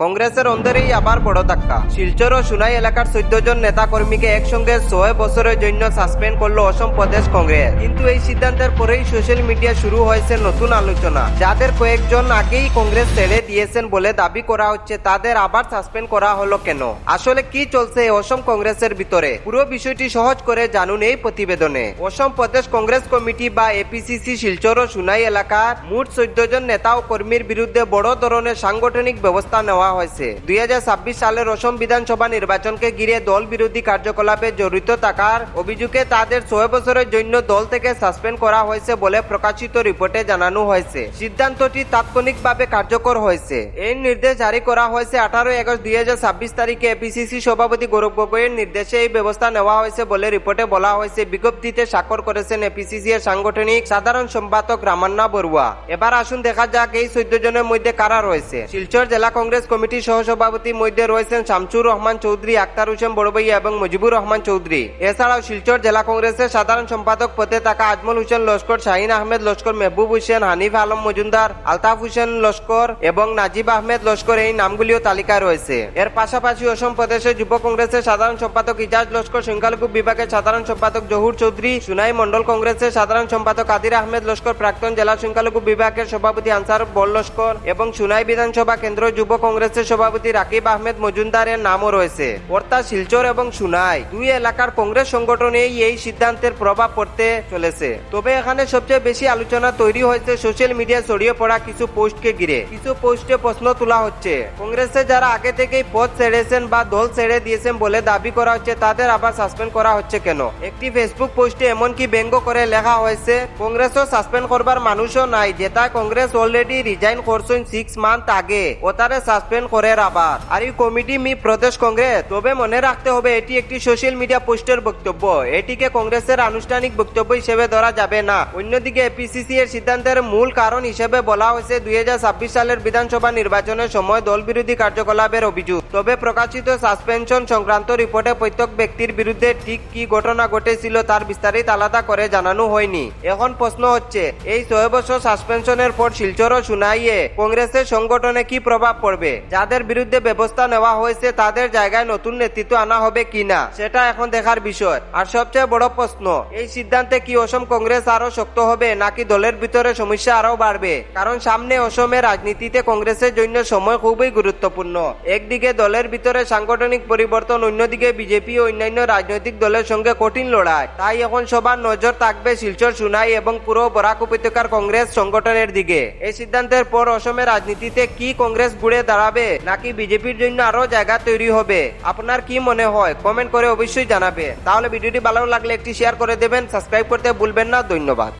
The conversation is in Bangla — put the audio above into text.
কংগ্রেসের অন্দরেই আবার বড় ধাক্কা। শিলচর ও সুনাই এলাকার 14 জন নেতা কর্মীকে একসঙ্গে 6 বছরের জন্য সাসপেন্ড করলো অসম প্রদেশ কংগ্রেস। কিন্তু এই সিদ্ধান্তের পরেই সোশ্যাল মিডিয়া শুরু হয়েছে নতুন আলোচনা। যাদের কয়েকজন আগেই কংগ্রেস ছেড়ে দিয়েছেন বলে দাবি করা হচ্ছে, তাদের আবার সাসপেন্ড করা হলো কেন? আসলে কি চলছে অসম কংগ্রেসের ভিতরে? পুরো বিষয়টি সহজ করে জানুন এই প্রতিবেদনে। অসম প্রদেশ কংগ্রেস কমিটি বা এপিসিসি শিলচর ও সুনাই এলাকার মোট 14 জন নেতা ও কর্মীর বিরুদ্ধে বড় ধরনের সাংগঠনিক ব্যবস্থা নেওয়া হয়েছে। 2026 সালের অসম বিধানসভা নির্বাচনকে ঘিরে দল বিরোধী কার্যকলাপে জড়িত থাকার অভিযোগে তাদের 6 বছরের জন্য দল থেকে সাসপেন্ড করা হয়েছে বলে প্রকাশিত রিপোর্টে জানানো হয়েছে। সিদ্ধান্তটি তাৎক্ষণিকভাবে কার্যকর হয়েছে। এই নির্দেশ জারি করা হয়েছে 18 আগস্ট 2026 তারিখে এপিসিসি সভাপতি গৌরব গগৈয়ের নির্দেশে এই ব্যবস্থা নেওয়া হয়েছে বলে রিপোর্টে বলা হয়েছে। বিজ্ঞপ্তিতে স্বাক্ষর করেছেন এপিসিসি এর সাংগঠনিক সাধারণ সম্পাদক রামান্না বড়ুয়া। এবার আসুন দেখা যাক এই 14 জনের মধ্যে কারা রয়েছে। শিলচর জেলা কংগ্রেস কমিটির সহসভাপতির মধ্যে রয়েছেন শামসুর রহমান চৌধুরী, আক্তার হোসেন বড়ভাইয়া এবং মুজিবুর রহমান চৌধুরী। এছাড়াও শিলচর জেলা কংগ্রেসের সাধারণ সম্পাদক পদে থাকা আজমল হোসেন লস্কর, শাহিন আহমেদ লস্কর, মেহবুব হোসেন, হানিফ আলম মজুমদার, আলতাফ হোসেন লস্কর এবং নাজিব আহমেদ লস্কর এই নামগুলিও তালিকায় রয়েছে। এর পাশাপাশি অসম প্রদেশের যুব কংগ্রেসের সাধারণ সম্পাদক ইজাজ লস্কর, সংখ্যালঘু বিভাগের সাধারণ সম্পাদক জহুর চৌধুরী, সুনাই মন্ডল কংগ্রেসের সাধারণ সম্পাদক আদির আহমেদ লস্কর, প্রাক্তন জেলা সংখ্যালঘু বিভাগের সভাপতি আনসার বল লস্কর এবং সুনাই বিধানসভা কেন্দ্র যুব কংগ্রেসের সভাপতি রাকিব আহমেদ মজুমদারের নামও রয়েছে। অর্থাৎ শিলচর এবং সুনাই দুই এলাকার কংগ্রেস সংগঠনেই এই সিদ্ধান্তের প্রভাব পড়তে চলেছে। তবে এখানে সবচেয়ে বেশি আলোচনা তৈরি হয়েছে সোশ্যাল মিডিয়ায় ছড়িয়ে পড়া কিছু পোস্টকে ঘিরে। কিছু পোস্টে প্রশ্ন তোলা হচ্ছে, কংগ্রেসে যারা আগে থেকেই পদ ছেড়েছেন বা দল ছেড়ে দিয়েছেন বলে দাবি করা হচ্ছে, তাদের আবার সাসপেন্ড করা হচ্ছে কেন? একটি ফেসবুক পোস্টে এমনকি ব্যঙ্গ করে লেখা হয়েছে, কংগ্রেসও সাসপেন্ড করবার মানুষও নাই, যেটা কংগ্রেস অলরেডি রিজাইন করছেন 6 মান্থ আগে, ও তারে সাসপেন্ড করে আবার। আর এই কমিটি মি প্রদেশ কংগ্রেস। তবে মনে রাখতে হবে, এটি একটি সোশ্যাল মিডিয়া পোস্টের বক্তব্য। এটিকে কংগ্রেসের আনুষ্ঠানিক বক্তব্য হিসেবে ধরা যাবে না। অন্যদিকে এপিসিসি এর সিদ্ধান্তের মূল কারণ হিসেবে বলা হয়েছে 2026 সালের বিধানসভা নির্বাচনের সময় দল বিরোধী কার্যকলাপের অভিযোগ। তবে প্রকাশিত সাসপেনশন সংক্রান্ত রিপোর্টে প্রত্যেক ব্যক্তির বিরুদ্ধে ঠিক কি ঘটনা ঘটেছিল তার বিস্তারিত আলাদা করে জানানো হয়নি। এখন প্রশ্ন হচ্ছে, এই 6 বছর সাসপেনশনের পর শিলচর ও সুনাইয়ে কংগ্রেসের সংগঠনে কি প্রভাব পড়বে? যাদের বিরুদ্ধে ব্যবস্থা নেওয়া হয়েছে তাদের জায়গায় নতুন নেতৃত্ব আনা হবে কিনা, সেটা এখন দেখার বিষয়। আর সবচেয়ে বড় প্রশ্ন, এই সিদ্ধান্তে কি অসম কংগ্রেস আরো শক্ত হবে নাকি দলের ভিতরে সমস্যা আরো বাড়বে? কারণ সামনে অসমের রাজনীতিতে কংগ্রেসের জন্য সময় খুবই গুরুত্বপূর্ণ। একদিকে দলের ভিতরে সাংগঠনিক পরিবর্তন, অন্যদিকে বিজেপি ও অন্যান্য রাজনৈতিক দলের সঙ্গে কঠিন লড়াই। তাই এখন সবার নজর থাকবে শিলচর, সুনাই এবং পুরো বরাক উপত্যকার কংগ্রেস সংগঠনের দিকে। এই সিদ্ধান্তের পর অসমের রাজনীতিতে কি কংগ্রেস ঘুরে দাঁড়াবে নাকি বিজেপির জন্য আরো জায়গা তৈরি হবে? আপনার কি মনে হয়? কমেন্ট করে অবশ্যই জানাবে। তাহলে ভিডিওটি ভালো লাগলে একটি শেয়ার করে দেবেন, সাবস্ক্রাইব করতে ভুলবেন না। ধন্যবাদ।